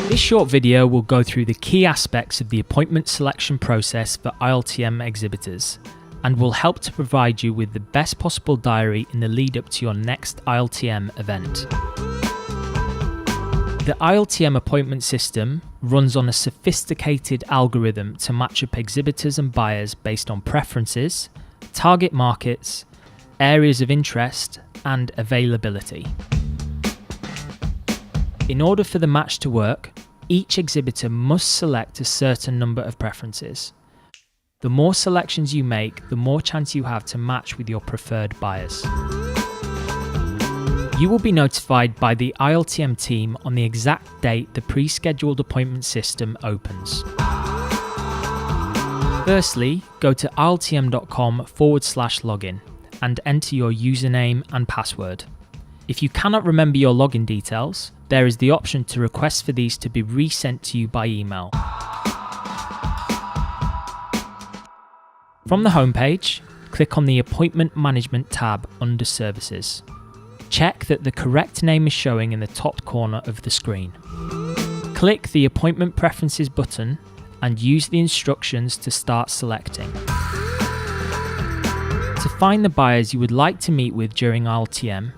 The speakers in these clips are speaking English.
This short video will go through the key aspects of the appointment selection process for ILTM exhibitors and will help to provide you with the best possible diary in the lead up to your next ILTM event. The ILTM appointment system runs on a sophisticated algorithm to match up exhibitors and buyers based on preferences, target markets, areas of interest, and availability. In order for the match to work, each exhibitor must select a certain number of preferences. The more selections you make, the more chance you have to match with your preferred buyers. You will be notified by the ILTM team on the exact date the pre-scheduled appointment system opens. Firstly, go to iltm.com/login and enter your username and password. If you cannot remember your login details, there is the option to request for these to be resent to you by email. From the homepage, click on the Appointment Management tab under Services. Check that the correct name is showing in the top corner of the screen. Click the Appointment Preferences button and use the instructions to start selecting. To find the buyers you would like to meet with during ILTM,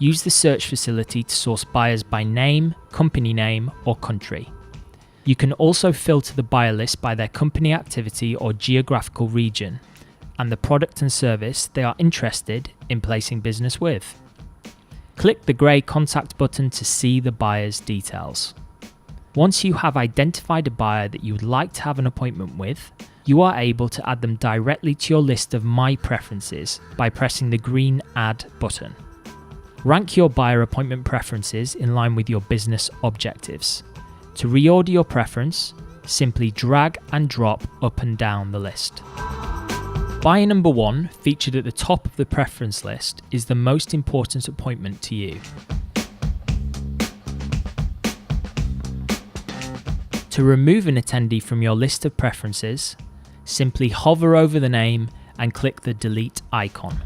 use the search facility to source buyers by name, company name, or country. You can also filter the buyer list by their company activity or geographical region, and the product and service they are interested in placing business with. Click the grey Contact button to see the buyer's details. Once you have identified a buyer that you would like to have an appointment with, you are able to add them directly to your list of My Preferences by pressing the green Add button. Rank your buyer appointment preferences in line with your business objectives. To reorder your preference, simply drag and drop up and down the list. Buyer number 1, featured at the top of the preference list, is the most important appointment to you. To remove an attendee from your list of preferences, simply hover over the name and click the delete icon.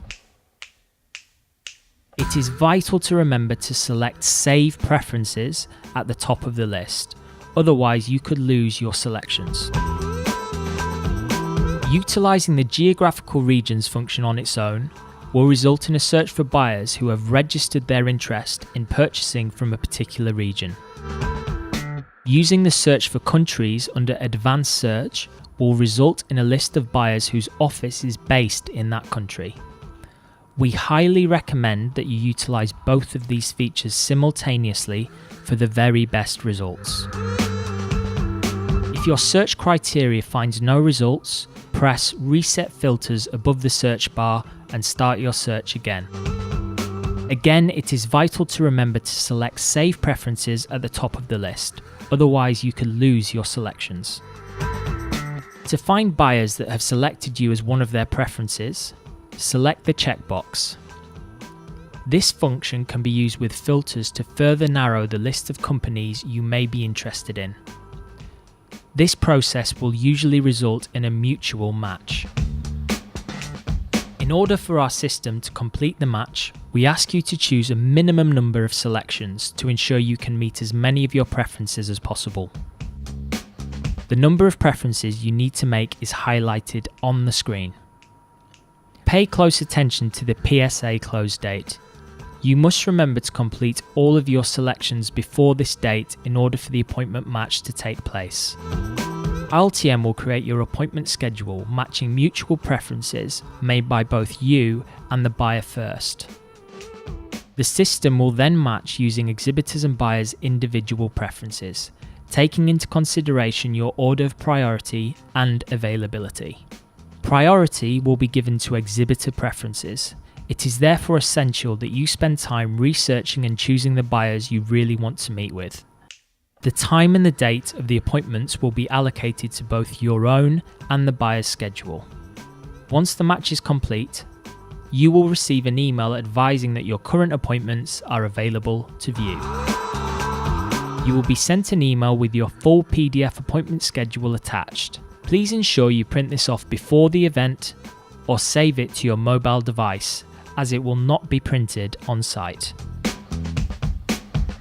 It is vital to remember to select Save Preferences at the top of the list, otherwise you could lose your selections. Utilising the geographical regions function on its own will result in a search for buyers who have registered their interest in purchasing from a particular region. Using the search for countries under Advanced Search will result in a list of buyers whose office is based in that country. We highly recommend that you utilise both of these features simultaneously for the very best results. If your search criteria finds no results, press Reset Filters above the search bar and start your search again. Again, it is vital to remember to select Save Preferences at the top of the list, otherwise you could lose your selections. To find buyers that have selected you as one of their preferences, select the checkbox. This function can be used with filters to further narrow the list of companies you may be interested in. This process will usually result in a mutual match. In order for our system to complete the match, we ask you to choose a minimum number of selections to ensure you can meet as many of your preferences as possible. The number of preferences you need to make is highlighted on the screen. Pay close attention to the PSA close date. You must remember to complete all of your selections before this date in order for the appointment match to take place. ILTM will create your appointment schedule matching mutual preferences made by both you and the buyer first. The system will then match using exhibitors and buyers' individual preferences, taking into consideration your order of priority and availability. Priority will be given to exhibitor preferences. It is therefore essential that you spend time researching and choosing the buyers you really want to meet with. The time and the date of the appointments will be allocated to both your own and the buyer's schedule. Once the match is complete, you will receive an email advising that your current appointments are available to view. You will be sent an email with your full PDF appointment schedule attached. Please ensure you print this off before the event or save it to your mobile device, as it will not be printed on site.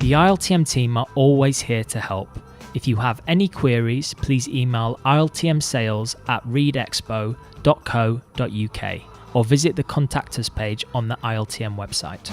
The ILTM team are always here to help. If you have any queries, please email iltmsales@readexpo.co.uk or visit the Contact Us page on the ILTM website.